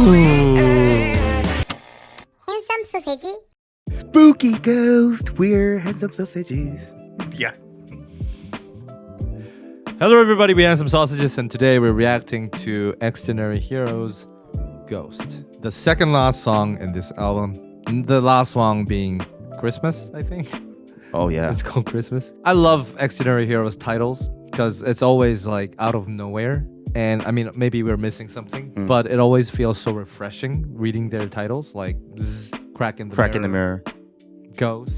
Handsome sausage. Spooky ghost, we're handsome sausages. Yeah. Hello everybody, we have some sausages and today we're reacting to Xdinary Heroes Ghost. The second last song in this album. The last song being Christmas, I think. Oh yeah. It's called Christmas. I love Xdinary Heroes titles because it's always like out of nowhere. And I mean, maybe we're missing something, but it always feels so refreshing reading their titles, like Crack in the Mirror, Ghost.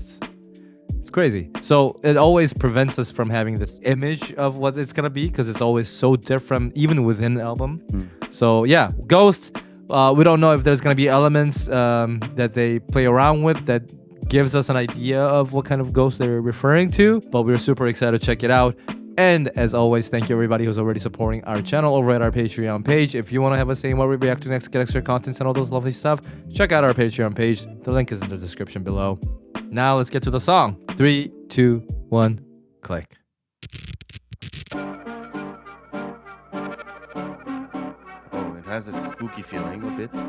It's crazy. So it always prevents us from having this image of what it's gonna be because it's always so different, even within the album. So yeah, Ghost. We don't know if there's gonna be elements that they play around with that gives us an idea of what kind of ghost they're referring to, but we're super excited to check it out. And as always, thank you everybody who's already supporting our channel over at our Patreon page. If you want to have us saying what we react to next, get extra contents and all those lovely stuff, check out our Patreon page. The link is in the description below. Now let's get to the song. 3, 2, 1, click. Oh, it has a spooky feeling a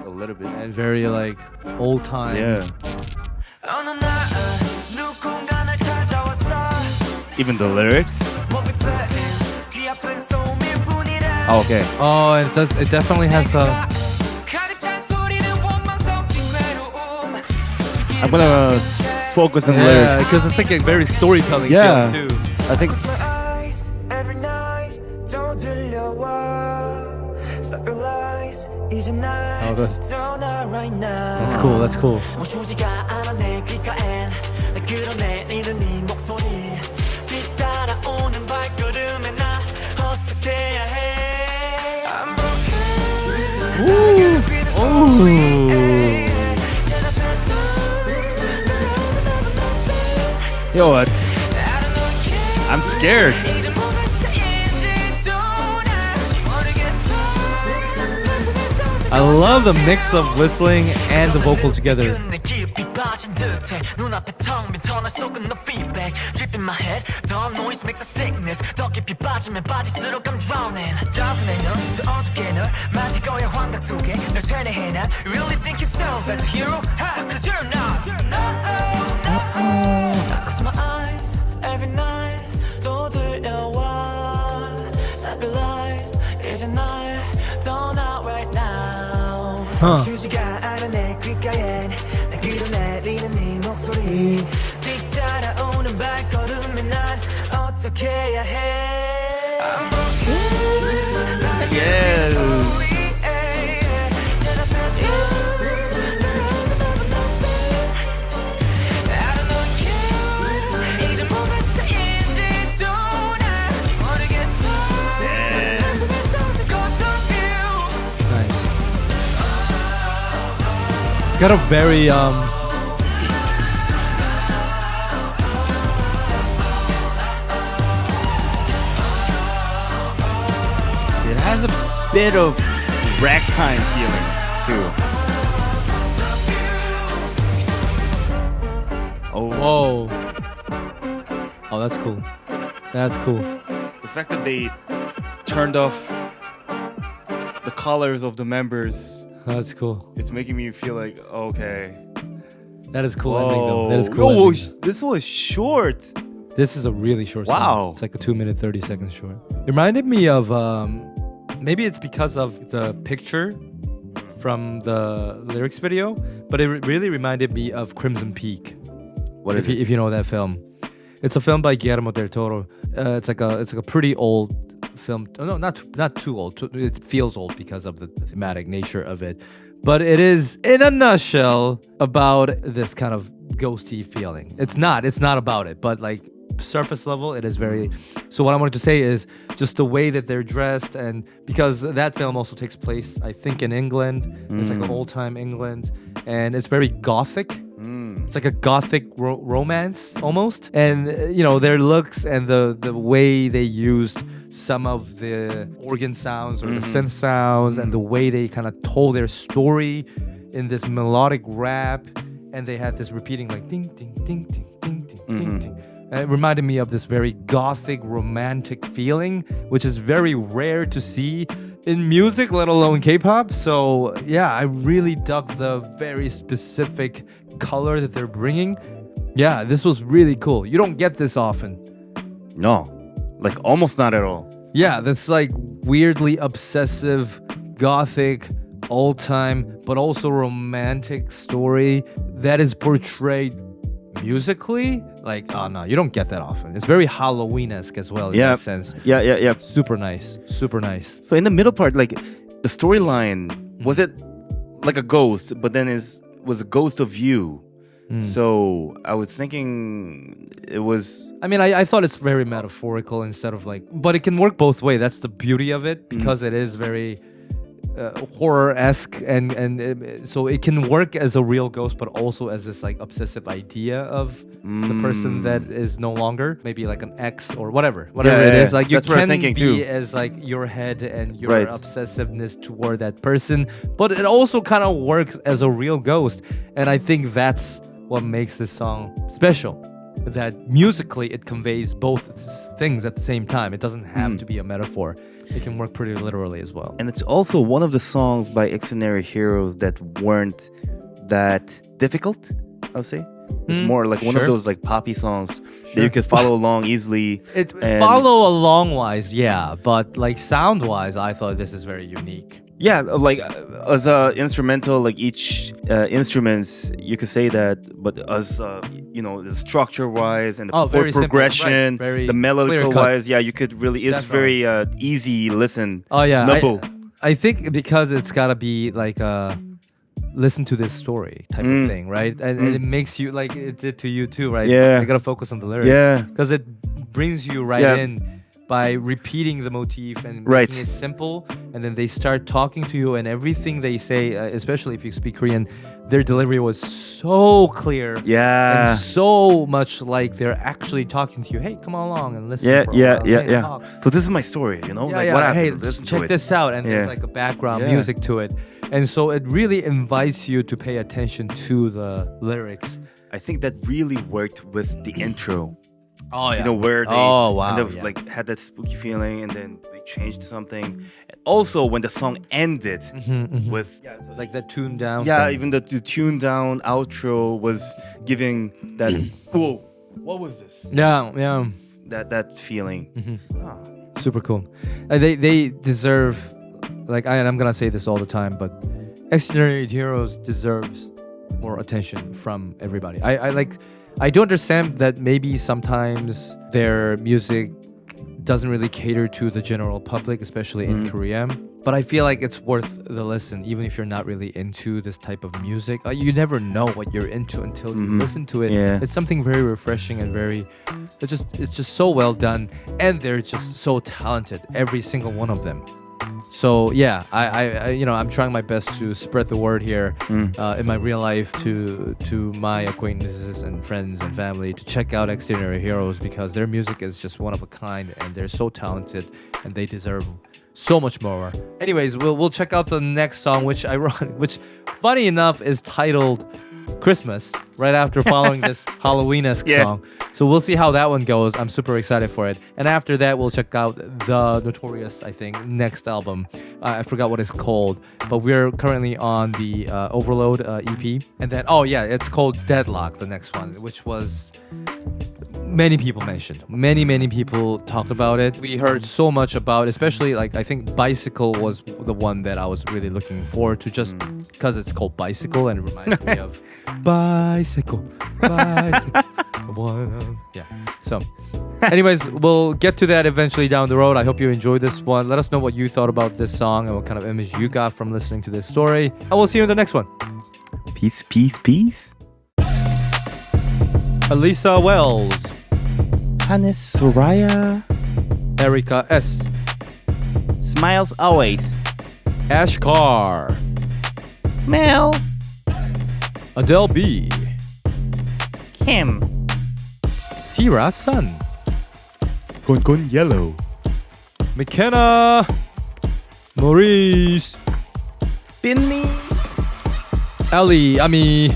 little bit. And very like old time. Yeah. Even the lyrics. Oh, okay. Oh, it definitely has a... I'm gonna focus on the Yeah, lyrics. because it's like a very storytelling Yeah. feel too. I think Oh, that's cool, that's cool. Ooh. yo, I'm scared. I love the mix of whistling and the vocal together. Huh. Yes. Nice. It's got a very It has a bit of ragtime feeling too. Oh, whoa. Oh, that's cool. That's cool. the fact that they turned off the colors of the members, That's cool. it's making me feel like okay. That is cool ending though. That is Whoa. cool. Oh, ending. this was short. This is a really short song. Wow. It's like a 2-minute 30-second short. It reminded me of maybe it's because of the picture from the lyrics video, but it really reminded me of Crimson Peak. What is it? If you know that film. It's a film by Guillermo del Toro. It's like a pretty old film. Oh, no, not too old. It feels old because of the thematic nature of it. But it is, in a nutshell, about this kind of ghosty feeling. It's not about it, but like surface level, it is very... So what I wanted to say is just the way that they're dressed, and because that film also takes place, I think, in England. It's like an old-time England, and it's very gothic. It's like a gothic romance almost, and you know, their looks and the way they used some of the organ sounds or the synth sounds and the way they kind of told their story in this melodic rap, and they had this repeating like ding ding ding ding ding ding ding ding. And it reminded me of this very gothic romantic feeling, which is very rare to see in music, let alone K-pop. So yeah, I really dug the very specific color that they're bringing. Yeah, this was really cool. You don't get this often. No, like almost not at all. Yeah, that's like weirdly obsessive, gothic, all-time, but also romantic story that is portrayed musically. Like, oh no, you don't get that often. It's very Halloween-esque as well in that sense. Yeah. Super nice. Super nice. So in the middle part, like the storyline, was it like a ghost, but then was a ghost of you? So I was thinking it was. I mean, I thought it's very metaphorical instead of like, but it can work both way. That's the beauty of it because it is very horror-esque and so it can work as a real ghost, but also as this like obsessive idea of the person that is no longer, maybe like an ex or whatever it is. Like you That's what I'm can thinking be too. as like your head and your Right. obsessiveness toward that person, but it also kind of works as a real ghost, and I think that's what makes this song special. That musically it conveys both things at the same time. It doesn't have to be a metaphor. It can work pretty literally as well. And it's also one of the songs by Xdinary Heroes that weren't that difficult, I would say. It's more like one of those like poppy songs that you could follow along easily. Follow along wise, yeah, but like sound wise, I thought this is very unique. Yeah, like as a instrumental, like each instruments, you could say that. But as the structure-wise and the chord very simple, progression, right, very the melodical clear-cut. wise, yeah, you could really. It's Definitely. very easy listen. Oh yeah, Noble. I think because it's gotta be like listen to this story type of thing, right? And it makes you like it did to you too, right? Yeah. You gotta focus on the lyrics. Yeah. Because it brings you right in by repeating the motif and Right. making it simple, and then they start talking to you, and everything they say, especially if you speak Korean, their delivery was so clear. Yeah. And so much like they're actually talking to you. Hey, come along and listen. Yeah, for a yeah, while. yeah, Hey, yeah. talk. So this is my story, Yeah, like yeah. what Hey, happened. Listen to check it. this out, and there's Yeah. like a background Yeah. music to it, and so it really invites you to pay attention to the lyrics. I think that really worked with the intro. Oh yeah. Where they Oh, wow, kind of yeah. like had that spooky feeling, and then they changed something. And also when the song ended with like that tuned down. yeah, thing. even the tuned down outro was giving that whoa, what was this? Yeah. That feeling. Ah. Super cool. They deserve, like I'm gonna say this all the time, but Xdinary Heroes deserves more attention from everybody. I do understand that maybe sometimes their music doesn't really cater to the general public, especially in Korea. But I feel like it's worth the listen, even if you're not really into this type of music. You never know what you're into until you listen to it. Yeah. It's something very refreshing and it's just so well done, and they're just so talented, every single one of them. So yeah, I'm trying my best to spread the word here in my real life to my acquaintances and friends and family to check out Xdinary Heroes, because their music is just one of a kind, and they're so talented, and they deserve so much more. Anyways, we'll check out the next song, which funny enough is titled Christmas, right after following this Halloween-esque song. So we'll see how that one goes. I'm super excited for it. And after that, we'll check out the Notorious, I think, next album. I forgot what it's called, but we're currently on the Overload EP. And then, it's called Deadlock, the next one, which was many people mentioned. Many people talked about it. We heard so much about, especially like I think Bicycle was the one that I was really looking forward to, just because it's called Bicycle and it reminds me of bicycle. Yeah. So anyways, we'll get to that eventually down the road. I hope you enjoyed this one. Let us know what you thought about this song and what kind of image you got from listening to this story. And we'll see you in the next one. Peace, peace, peace. Elisa Wells, Hannes Soraya. Erica S, Smiles always. Ashkar, Mel. Adele B, Kim. Tira Sun, Gon Yellow. McKenna, Maurice, Binley. Ali, Ami,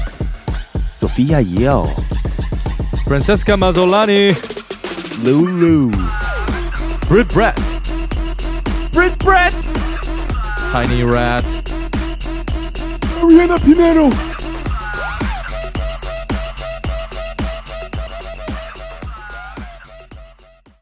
Sophia Yeo. Francesca Mazzolani, Lulu. Brit Brett, Tiny Rat. Ariana Pinero.